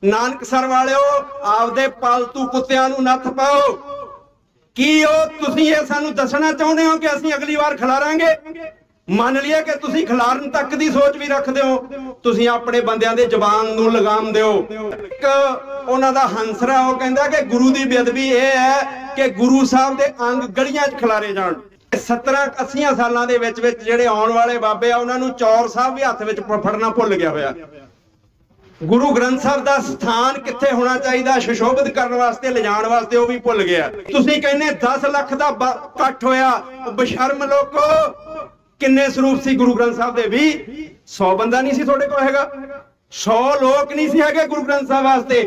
नानकसर वालिओ आपदे पालतू कुत्तियां नूं नत्थ पाओ। की तुसीं इह सानूं दसना चाहुंदे हो कि असीं अगली वार खिलारांगे? मान लिया कि तुसीं खिलारन तक दी सोच भी रखदे हो, तुसीं अपने बंदियां दे जबान नूं लगाम दिओ। एक उन्हां दा हंसरा ओह कहंदा कि गुरु दी बेअदबी इह है कि गुरु साहब दे अंग गलियां च खिलारे जाण। 70-80 सालां दे विच ਜਿਹੜੇ आउण वाले बाबे आ उन्हां नूं चौर साहब भी हत्थ विच फड़ना भुल गया होया। गुरु ग्रंथ साहब का स्थान कित्थे होना चाहिए सुशोभित करने वास्ते ले जाने वास्ते वह भी भुल गया। तुसीं कहने 10 लाख का इकट्ठ होया, बशर्म लोको किन्ने स्वरूप सी गुरु ग्रंथ साहब दे? भी 100 बंदा नहीं सी थोड़े को हैगा, 100 लोग नहीं सी हैगे गुरु ग्रंथ साहब वास्ते।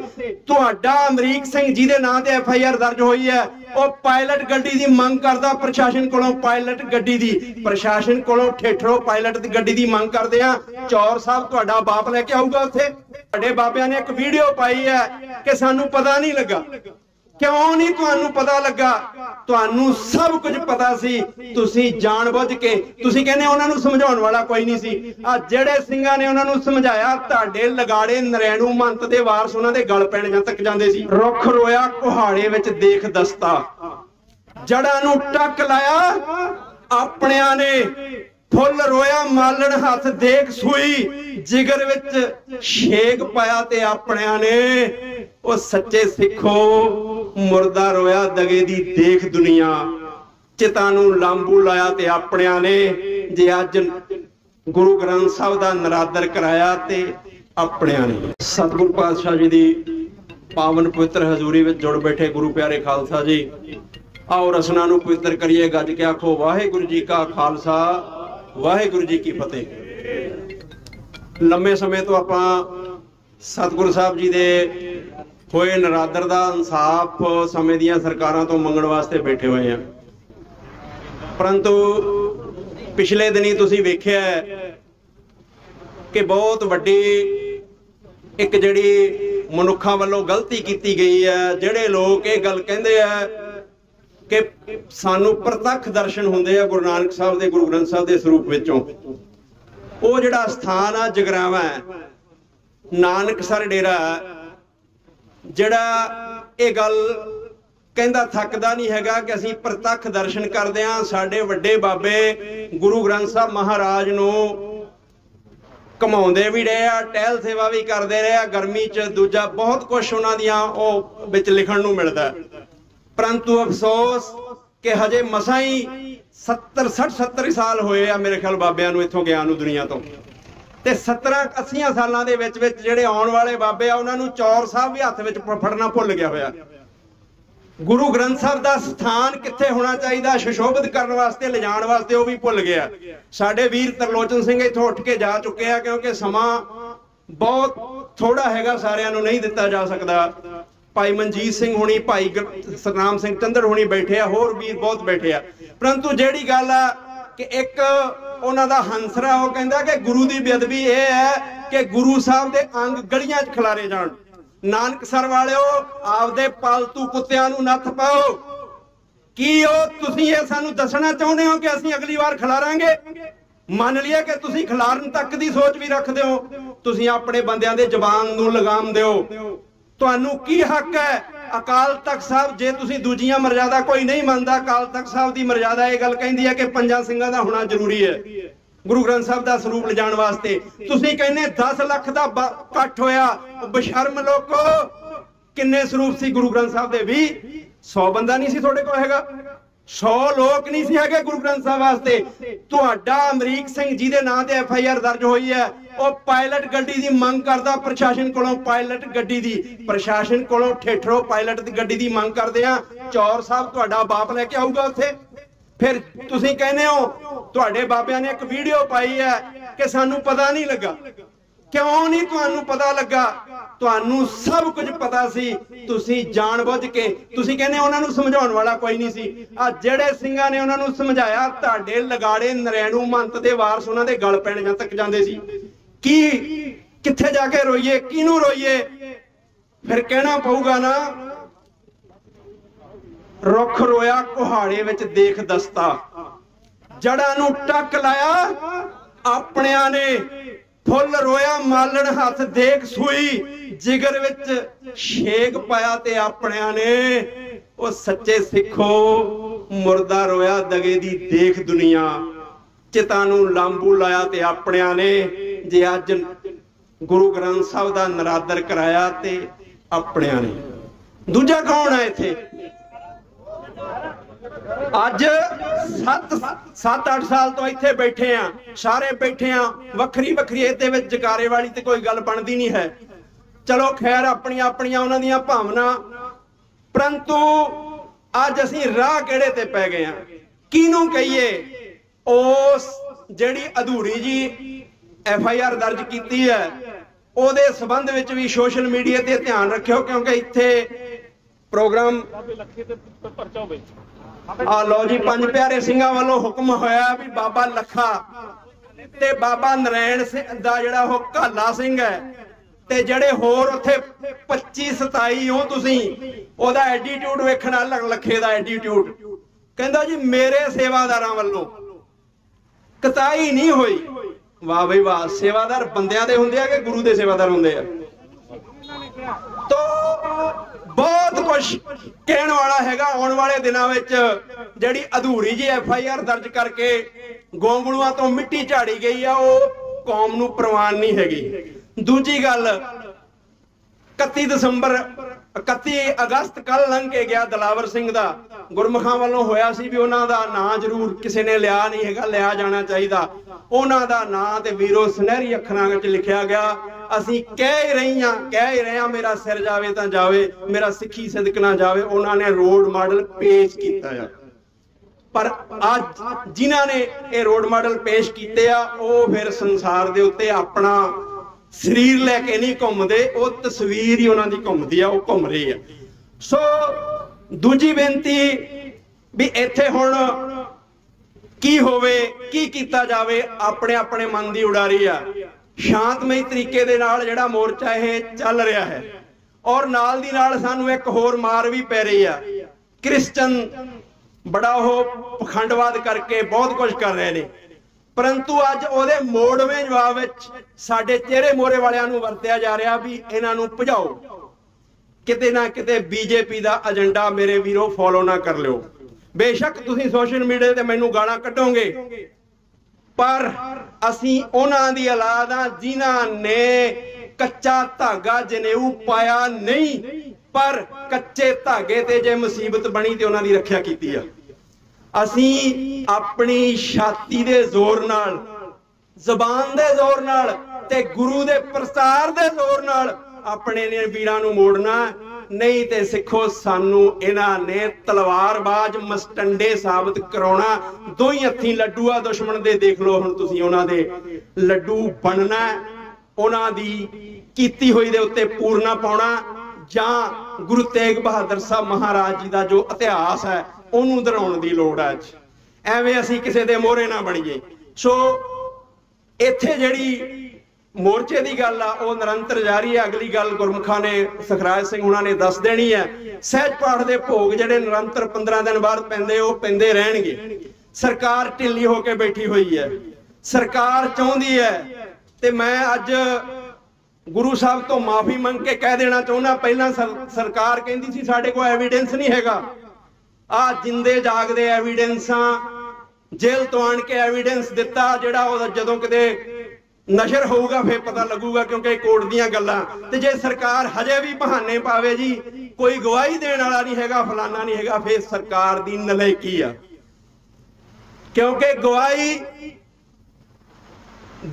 तुहाडा अमरीक सिंह जी दे नाम ते FIR दर्ज होई है, ਉਹ पायलट गड्डी दी मंग करदा प्रशासन कोलों, पायलट गड्डी दी प्रशासन कोलों ठेठरो पायलट दी गड्डी दी मंग करदे आ। चौर साहब तुहाडा बाप लेके आऊगा उत्थे? तुहाडे बाबिਆਂ ने एक वीडियो पाई है कि सानू पता नहीं लगा। क्यों नहीं तुहानू पता लगा? तुहानू सब कुछ पता सी, तुसीं जानबुझ के तुसीं कहने उन्हां नू समझाउण वाला कोई नहीं सी। आ जेड़े ਸਿੰਘਾਂ ने उन्हां नू समझाया ਤੁਹਾਡੇ ਲਗਾੜੇ ਨਰੈਣੂ ਮੰਤ ਦੇ ਵਾਰਸ ਉਹਨਾਂ ਦੇ ਗਲ ਪੈਣ ਤੱਕ ਜਾਂਦੇ ਸੀ। ਰੁੱਖ ਰੋਇਆ ਕੁਹਾੜੇ ਵਿੱਚ ਦੇਖ ਦਸਤਾ, ਜੜਾਂ ਨੂੰ ਟੱਕ ਲਾਇਆ ਆਪਣਿਆਂ ਨੇ, फुल रोया मालन हाथ देख सूई, जिगर विच शेक पाया ते अपनियां ने। ओ सच्चे सिखो मुर्दा रोया दगे दी देख दुनिया, चितां नूं लांबू लाया ते अपनियां ने। जे अज गुरु ग्रंथ साहब दा नरादर कराया ते अपनियां ने। सतगुरु पातशाह जी दी पावन पवित्र हजूरी विच जुड़ बैठे गुरु प्यारे खालसा जी, आओ रसना नूं पवित्र करिए। गज के आखो वाहिगुरू जी का खालसा, वाहिगुरू जी की फतेह। लंबे समय तो आप सतगुरु साहब जी दे होए नरादर दा इंसाफ समय दियां सरकारां तो मंगण वास्ते बैठे हुए हैं, परंतु पिछले दिनी तुसीं वेखिआ कि बहुत वड्डी एक जिहड़ी मनुक्खां वल्लों गलती कीती गई है। जिहड़े लोग ये गल कहंदे आ कि सानू प्रतख दर्शन होंदे आ गुरु नानक साहब दे, गुरु ग्रंथ साहब दे स्वरूप विचों, वो जिहड़ा स्थान आ जगरावा है, नानकसर डेरा, जिहड़ा ये गल कहंदा थकदा नहीं हैगा कि असीं प्रतख दर्शन करदे आ। साडे वड्डे बाबे गुरु ग्रंथ साहब महाराज नूं घुमाउंदे भी रहे आ, टहल सेवा भी करदे रहे आ, गर्मी च दूजा बहुत कुछ उन्हां दियां ओह विच लिखण नूं मिलदा। परंतु अफसोस कि हजे मसा ही 70 साल होए आ मेरे ख्याल बाबियां नूं इत्थों गया नूं दुनिया तो, ते 70-80 सालां दे विच जिहड़े आउण वाले बाबे आ उन्हां नूं चौर साहब भी हत्थ विच फड़ना भुल गया होया। गुरु ग्रंथ साहब दा स्थान कित्थे होना चाहिए सुशोभित करने वास्ते ले जाण वास्ते वह भी भुल गया। साडे वीर तरलोचन सिंह इत्थों उठ के जा चुके हैं, क्योंकि समा बहुत थोड़ा हैगा, सारिਆਂ नूं नहीं दिता जा सकदा। भाई मनजीत सिंह होनी, भाई सतनाम सिंह चंद्र होनी बैठे आ, होर वीर बहुत बैठे आ। परंतु जेड़ी गल आ कि एक उन्हां दा हंसरा वो कहंदा कि गुरु दी बेअदबी यह है कि गुरु साहब दे अंग गलियां च खिलारे जाण। नानकसर वालिओ आपदे पालतू कुत्तियां नूं नत्थ पाओ। की तुसीं इह सानूं दसना चाहुंदे हो कि असीं अगली वार खिलारांगे? मान लिया कि तुसीं खिलारन तक दी सोच भी रखदे हो, तुसीं अपने बंदियां दे जबान नूं लगाम दिओ। तुहानू की हक है? अकाल तख्त साहब जे तुसीं दूजियां मर्यादा कोई नहीं मानदा, अकाल तख्त साहब दी मर्यादा ये गल कहंदी है कि 5 ਸਿੰਘਾਂ ਦਾ होना जरूरी है गुरु ग्रंथ साहब का स्वरूप ले जाने वास्ते। तुसीं कहने 10 लाख का इकट्ठ होया, बशर्म लोको किन्ने स्वरूप सी गुरु ग्रंथ साहब दे? भी 100 बंदा नहीं सी थोड़े को हैगा, 100 लोग नहीं सी हैगे गुरु ग्रंथ साहब वास्ते। तुहाडा अमरीक सिंह जी दे नाम ते FIR दर्ज होई है, ਉਹ पायलट गड्डी दी मंग करदा प्रशासन कोलों, पायलट गड्डी दी प्रशासन कोलों ठेठरो पायलट दी गड्डी दी मंग करदे आ। चौर साहब तुहाडा बाप लेके आऊगा उत्थे? फिर तुसीं कहने हो तुहाडे बाबिਆਂ ने एक वीडियो पाई है कि सानू पता नहीं लगा। क्यों नहीं तुहानू पता लगा? तुहानू सब कुछ पता सी, तुसीं जानबुझ के तुसीं कहने उन्हां नूं समझाउण वाला कोई नहीं सी। आ जेड़े ਸਿੰਘਾਂ ने उन्हां नूं समझाया तुहाडे लगाड़े नरैणू मंत दे वारस उन्हां दे गल पैण तक जांदे सी। की कित्थे जाके रोईए, किनू रोईए? फिर कहना पऊगा ना, रुख रोया कुहाड़े विच देख दस्ता, जड़ां नूं टक लाया अपनियां ने, फुल रोया मालन हथ देख सूई, जिगर विच शेक पाया ते अपनियां ने। ओ सच्चे सिखो मुर्दा रोया दगे दी देख दुनिया, चिता नूं लांबू लाया ते अपनियां ने। जे अज गुरु ग्रंथ साहब दा नरादर कराया ते अपनियां ने। दूजा कौन है इत्थे? अज 7-8 साल तो इत्थे बैठे आ, सारे बैठे आ, वखरी वखरी इहदे विच जकारे वाली ते कोई गल बनदी नहीं है। चलो खैर अपनियां अपनियां उन्हां दियां भावना, परंतु अज असीं राह किहड़े ते पै गए आ? किहनूं कहिए? उस जिहड़ी अधूरी जी FIR दर्ज कीती है ਉਹਦੇ संबंध विच भी सोशल मीडिया ते ध्यान रखियो, क्योंकि इत्थे प्रोग्राम लो जी पंज प्यारे सिंघां वालों हुक्म होया भी बाबा लखा ते बाबा नरैण सिंह दा जिहड़ा ओह घाला सिंह है ते जिहड़े होर उत्थे 25-27 हो तुसीं ओहदा एटीट्यूड वेखना लखे दा एटीट्यूड। कहंदा जी मेरे सेवादारां वालों कताई नहीं होई। वाह भाई वाह, सेवादार बंदियां दे हुंदे आ कि गुरु दे सेवादार हुंदे आ? तो बहुत कुछ कहण वाला हैगा। आने वाले दिनों में जिहड़ी अधूरी जी FIR दर्ज करके गोंगलुआं तो मिट्टी झाड़ी गई है, वो कौम नूं प्रवान नहीं हैगी। दूजी गल 31 अगस्त कल लंघ के गया दलावर सिंह दा, गुरमुखां वालों होया सी भी उन्हां दा नां जरूर किसी ने लिया नहीं हैगा, लिया जाना चाहिदा। उन्हां दा नां ते वीरो सुनहरी अखरां विच लिखिया गया। असीं कह ही रहे हां मेरा सिर जावे तां जावे, मेरा सिੱਖੀ सदक ना जावे। उन्हां ने रोड मॉडल पेश कीता है, पर अज जिन्हां ने ये रोड मॉडल पेश कीते आ वो फिर संसार दे उत्ते अपना शरीर लैके नहीं घूमते, वो तस्वीर ही उन्होंने घूमती है, वो घूम रही है। सो दूजी बेनती भी इत्थे हुण की होवे, की कीता जावे, अपने अपने मन की उड़ारी आ। शांतमई तरीके दे नाल जिहड़ा मोर्चा ये चल रहा है, और नाल दी नाल सानू एक होर मार भी पै रही है। क्रिश्चन बड़ा वो पखंडवाद करके बहुत कुछ कर रहे हैं, परंतु अज ओहदे मोड़वें जवाब विच साडे चेहरे मोहरे वालियां नूं वरतिया जा रहा भी इन्हां नूं भजाओ, किते ना किते बीजेपी दा एजेंडा मेरे वीरो फॉलो ना कर लिओ। बेशक तुसीं सोशल मीडिया ते मैनूं गालां कढोगे, पर असीं उन्हां दी औलाद आ जिन्हां ने कच्चा धागा जनेऊ पाया नहीं, पर कच्चे धागे ते जे मुसीबत बनी ते उन्हां दी रखिया कीती आ। असीं अपनी छाती दे जोर नाल, जबान दे जोर नाल ते गुरु दे प्रसार दे जोर नाल अपने ने वीरां नूं मोड़ना, नहीं ते सिखो सानू इन्हां ने तलवारबाज मस्टंडे साबित कराउणा। दो ही हत्थीं लड्डू आ दुश्मन दे, देख लो हुण तुसीं उन्हां दे लड्डू बनना, उन्हां दी कीती होई दे उत्ते पूरना पाउणा, जां गुरु तेग बहादुर साहब महाराज जी दा जो इतिहास है ਉਹਨੂੰ ਦਰਾਉਣ ਦੀ ਲੋੜ ਹੈ। ਅੱਜ ਐਵੇਂ ਅਸੀਂ ਕਿਸੇ ਦੇ ਮੋਹਰੇ ਨਾ ਬਣੀਏ। ਸੋ ਇੱਥੇ ਜਿਹੜੀ ਮੋਰਚੇ ਦੀ ਗੱਲ ਆ ਉਹ ਨਿਰੰਤਰ ਜਾਰੀ ਹੈ। ਅਗਲੀ ਗੱਲ ਗੁਰਮੁਖਾਂ ਨੇ ਸਖਰਾਜ ਸਿੰਘ ਉਹਨਾਂ ਨੇ ਦੱਸ ਦੇਣੀ ਹੈ। ਸਹਿਜ ਪਾਠ ਦੇ ਭੋਗ ਜਿਹੜੇ ਨਿਰੰਤਰ 15 ਦਿਨ ਬਾਅਦ ਪੈਂਦੇ ਉਹ ਪੈਂਦੇ ਰਹਿਣਗੇ। ਸਰਕਾਰ ਢਿੱਲੀ ਹੋ ਕੇ ਬੈਠੀ ਹੋਈ ਹੈ। ਸਰਕਾਰ ਚਾਹੁੰਦੀ ਹੈ ਤੇ ਮੈਂ ਅੱਜ ਗੁਰੂ ਸਾਹਿਬ ਤੋਂ ਮਾਫੀ ਮੰਗ ਕੇ ਕਹਿ ਦੇਣਾ ਚਾਹੁੰਦਾ, ਪਹਿਲਾਂ ਸਰਕਾਰ ਕਹਿੰਦੀ ਸੀ ਸਾਡੇ ਕੋਲ ਐਵੀਡੈਂਸ ਨਹੀਂ ਹੈਗਾ, आ जिंदे जागदे एविडेंसा जेल तो आन के एविडेंस दिता, जिहड़ा जदों किते नशर होगा फिर पता लगूगा, क्योंकि कोर्ट दीयां गल्लां। ते जे सरकार हजे भी बहाने पावे जी कोई गवाही देने वाला नहीं हैगा, फलाना नहीं हैगा, फिर सरकार दी नलायकी आ। क्योंकि गवाही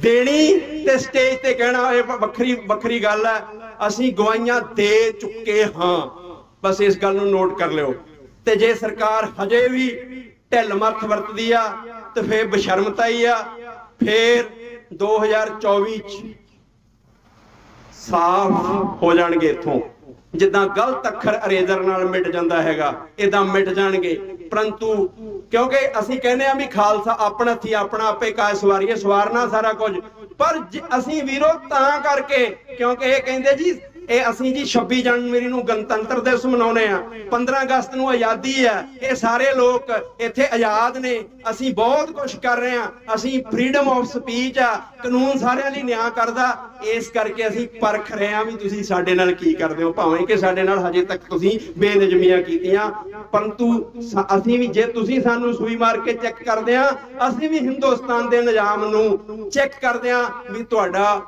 देनी ते स्टेज ते कहना वखरी वखरी गल है। असीं गवाहियां दे चुके हाँ, बस इस गल नूं नोट कर लिओ। ते जे सरकार हजे भी ढिल मर्थ वरतदी आ ते फिर बशर्मता ही आ। फिर 2024 साफ हो जाणगे इत्थों, जिद्दां गलत अखर अरेजर नाल मिट जांदा हैगा इदां मिट जाणगे। परंतु क्योंकि असीं कहने आ भी खालसा अपना हत्थी अपना आपे काज सवारीए, सवारना सारा कुछ, पर असीं वीरो तां करके क्योंकि ये कहंदे जी ਇਹ ਅਸੀਂ ਜੀ 26 ਜਨਵਰੀ ਨੂੰ ਗਣਤੰਤਰ ਦਿਵਸ ਮਨਾਉਨੇ ਆ, 15 ਅਗਸਤ ਨੂੰ ਆਜ਼ਾਦੀ ਹੈ। ਇਹ ਸਾਰੇ ਲੋਕ ਇੱਥੇ ਆਜ਼ਾਦ ਨੇ, ਅਸੀਂ ਬਹੁਤ ਕੁਝ ਕਰ ਰਹੇ ਆ, ਅਸੀਂ ਫਰੀडम ਆਫ ਸਪੀਚ ਆ, ਕਾਨੂੰਨ ਸਾਰਿਆਂ ਲਈ ਨਿਆਂ ਕਰਦਾ। ਇਸ ਕਰਕੇ ਅਸੀਂ ਪਰਖ ਰਹੇ ਆ ਵੀ ਤੁਸੀਂ ਸਾਡੇ ਨਾਲ ਕੀ ਕਰਦੇ ਹੋ, ਭਾਵੇਂ ਕਿ ਸਾਡੇ ਨਾਲ ਹਜੇ ਤੱਕ ਤੁਸੀਂ ਬੇਨਿਯਮੀਆਂ ਕੀਤੀਆਂ, ਪਰੰਤੂ ਅਸੀਂ ਵੀ ਜੇ ਤੁਸੀਂ ਸਾਨੂੰ ਸੂਈ ਮਾਰ ਕੇ ਚੈੱਕ ਕਰਦੇ ਆ, ਅਸੀਂ ਵੀ ਹਿੰਦੁਸਤਾਨ ਦੇ ਨਿਜ਼ਾਮ ਨੂੰ ਚੈੱਕ ਕਰਦੇ ਆ ਵੀ ਤੁਹਾਡਾ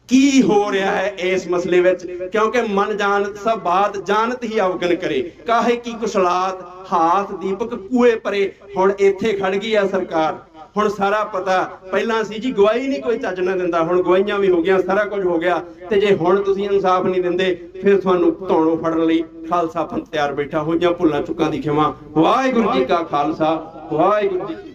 ਕੀ ਹੋ ਰਿਹਾ ਹੈ ਇਸ ਮਸਲੇ ਵਿੱਚ। ਕਿਉਂਕਿ ਮਨ ਜਾਣਤ ਸਭ ਬਾਤ ਜਾਣਤ ਹੀ ਅਵਗਨ ਕਰੇ, ਕਾਹੇ ਕੀ ਕੁਸ਼ਲਾਤ ਹਾਥ ਦੀਪਕ ਕੂਏ ਪਰੇ। ਹੁਣ ਇੱਥੇ ਖੜ ਗਈ ਆ ਸਰਕਾਰ, ਹੁਣ ਸਾਰਾ ਪਤਾ। ਪਹਿਲਾਂ ਸੀ ਜੀ ਗਵਾਹੀ ਨਹੀਂ ਕੋਈ ਚੱਜ ਨਾ ਦਿੰਦਾ, ਹੁਣ ਗਵਾਹੀਆਂ ਵੀ ਹੋ ਗਈਆਂ, ਸਾਰਾ ਕੁਝ ਹੋ ਗਿਆ। ਤੇ ਜੇ ਹੁਣ ਤੁਸੀਂ ਇਨਸਾਫ ਨਹੀਂ ਦਿੰਦੇ, ਫਿਰ ਤੁਹਾਨੂੰ ਧੌਣੋਂ ਫੜਨ ਲਈ ਖਾਲਸਾ ਪੰਥ ਤਿਆਰ ਬੈਠਾ। ਹੋਈਆਂ ਭੁੱਲਾਂ ਚੁੱਕਾਂ ਦੀ ਖਿਮਾ। ਵਾਹਿਗੁਰੂ ਜੀ ਕਾ ਖਾਲਸਾ, ਵਾਹਿਗੁਰੂ ਜੀ।